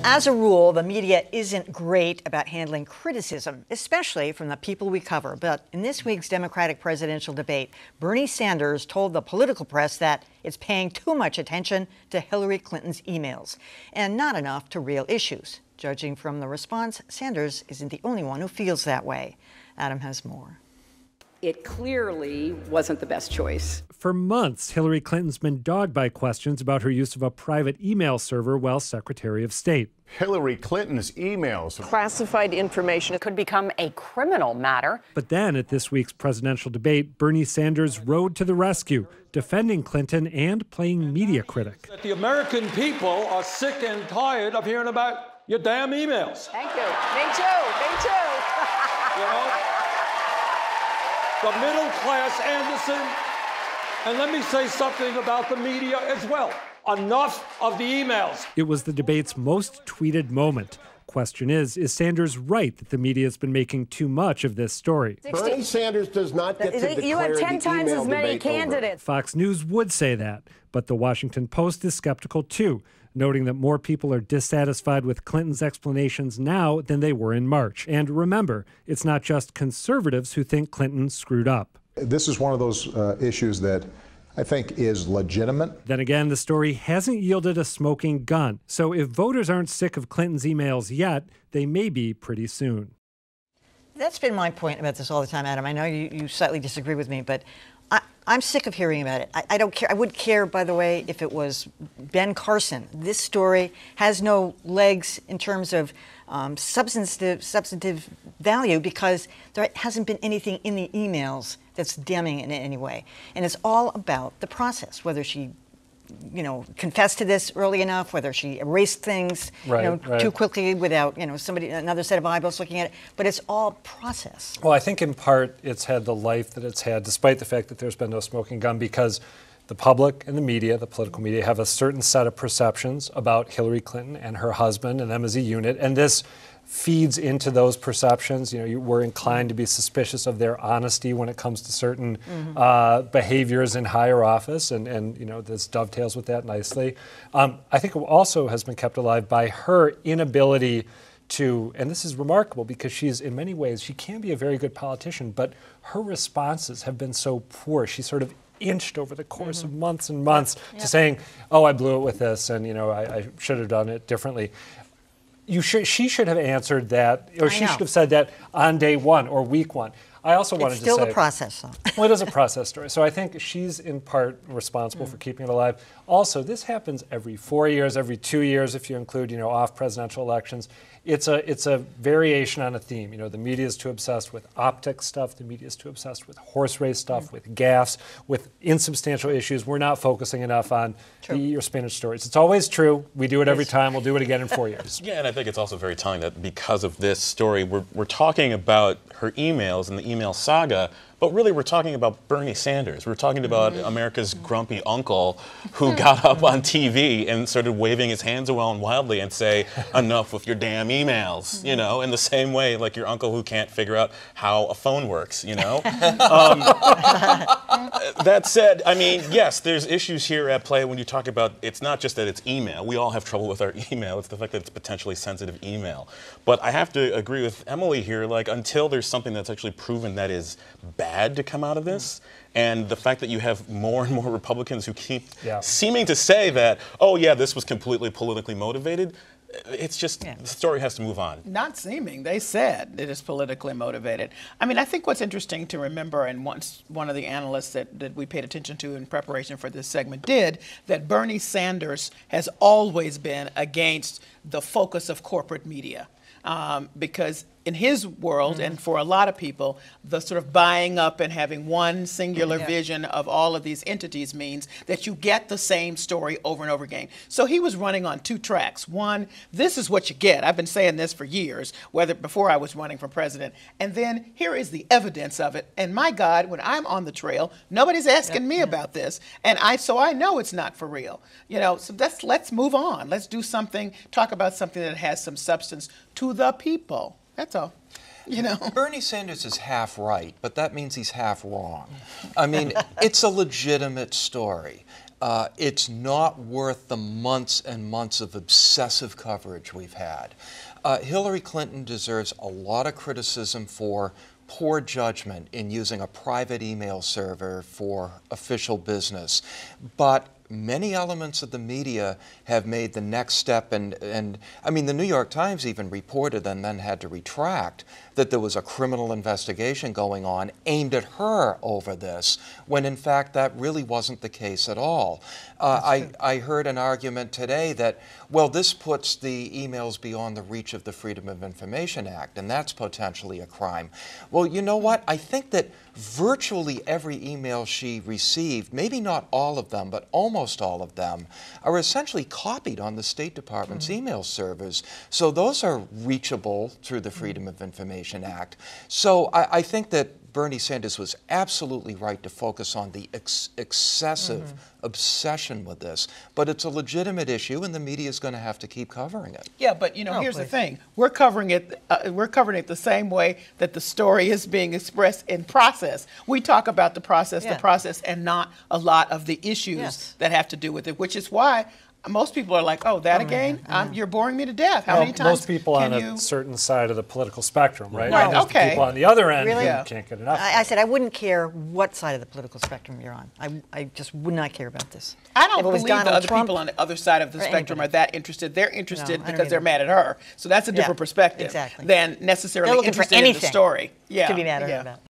As a rule, the media isn't great about handling criticism, especially from the people we cover. But in this week's Democratic presidential debate, Bernie Sanders told the political press that it's paying too much attention to Hillary Clinton's emails and not enough to real issues. Judging from the response, Sanders isn't the only one who feels that way. Adam has more. It clearly wasn't the best choice. For months, Hillary Clinton's been dogged by questions about her use of a private email server while Secretary of State. Hillary Clinton's emails. Classified information could become a criminal matter. But then at this week's presidential debate, Bernie Sanders rode to the rescue, defending Clinton and playing media critic. The American people are sick and tired of hearing about your damn emails. Thank you. Me too. Me too. You know? The middle class Anderson. And let me say something about the media as well. Enough of the emails. It was the debate's most tweeted moment. Question is Sanders right that the media has been making too much of this story? Bernie Sanders does not get to declare You had 10 the times email as many debate over. candidates. Fox News would say that, but the Washington Post is skeptical too, noting that more people are dissatisfied with Clinton's explanations now than they were in March. And remember, it's not just conservatives who think Clinton screwed up. This is one of those issues that I think is legitimate. Then again, the story hasn't yielded a smoking gun. So if voters aren't sick of Clinton's emails yet, they may be pretty soon. That's been my point about this all the time, Adam. I know you slightly disagree with me, but I'm sick of hearing about it. I don't care. I would care, by the way, if it was Ben Carson. This story has no legs in terms of substantive value because there hasn't been anything in the emails that's damning in any way. And it's all about the process, whether she confessed to this early enough, whether she erased things too quickly without, another set of eyeballs looking at it. But it's all process. Well, I think in part it's had the life that it's had, despite the fact that there's been no smoking gun, because the public and the media, the political media, have a certain set of perceptions about Hillary Clinton and her husband and them as a unit. And this feeds into those perceptions. We're inclined to be suspicious of their honesty when it comes to certain behaviors in higher office, and this dovetails with that nicely. I think it also has been kept alive by her inability to, and this is remarkable because she's, in many ways, she can be a very good politician, but her responses have been so poor. She sort of inched over the course of months and months to saying, oh, I blew it with this, and I should have done it differently. She should have answered that, or she should have said that on day one or week one. I also wanted to say... It's still a process, though. Well, it is a process story. So I think she's in part responsible for keeping it alive. Also, this happens every 4 years, every 2 years, if you include, off presidential elections. It's a variation on a theme. The media is too obsessed with optics stuff. The media is too obsessed with horse race stuff, with gaffes, with insubstantial issues. We're not focusing enough on the eat your spinach stories. It's always true. We do it every time. We'll do it again in 4 years. Yeah, and I think it's also very telling that because of this story, we're talking about her emails and the email saga, but really we're talking about Bernie Sanders. We're talking about America's grumpy uncle who got up on TV and started waving his hands around wildly and say, enough with your damn emails, in the same way like your uncle who can't figure out how a phone works, That said, I mean, yes, there's issues here at play when you talk about, it's not just that it's email. We all have trouble with our email. It's the fact that it's potentially sensitive email. But I have to agree with Emily here, until there's something that's actually proven that is bad to come out of this, and the fact that you have more and more Republicans who keep seeming to say that, oh yeah, this was completely politically motivated, it's just, the story has to move on. Not seeming. They said it is politically motivated. I mean, I think what's interesting to remember, and once one of the analysts that we paid attention to in preparation for this segment did, that Bernie Sanders has always been against the focus of corporate media. Because in his world, and for a lot of people, the sort of buying up and having one singular vision of all of these entities means that you get the same story over and over again. So he was running on two tracks. One, this is what you get. I've been saying this for years, before I was running for president. And then here is the evidence of it. And my God, when I'm on the trail, nobody's asking me about this. And so I know it's not for real. So let's move on. Let's do something, talk about something that has some substance to the people. That's all. Bernie Sanders is half right, but that means he's half wrong. I mean, it's a legitimate story. it's not worth the months and months of obsessive coverage we've had. Hillary Clinton deserves a lot of criticism for poor judgment in using a private email server for official business. But many elements of the media have made the next step, and I mean, the New York Times even reported and then had to retract that there was a criminal investigation going on aimed at her over this, when in fact that really wasn't the case at all. I heard an argument today that, well, this puts the emails beyond the reach of the Freedom of Information Act, and that's potentially a crime. Well, you know what? I think that virtually every email she received, maybe not all of them, but almost all of them, are essentially copied on the State Department's email servers. So those are reachable through the Freedom of Information Act. So I think that Bernie Sanders was absolutely right to focus on the excessive obsession with this. But it's a legitimate issue, and the media is going to have to keep covering it. Yeah, but you know, here's the thing: we're covering it the same way that the story is being expressed in process. We talk about the process, and not a lot of the issues that have to do with it, which is why most people are like, oh, that again? You're boring me to death. How many times most people on a certain side of the political spectrum, right? Right, And there's the people on the other end who can't get enough. I said I wouldn't care what side of the political spectrum you're on. I just would not care about this. I don't believe the other people on the other side of the spectrum are that interested. They're interested because they're mad at her. So that's a different perspective than necessarily interested in the story. To be mad at her about.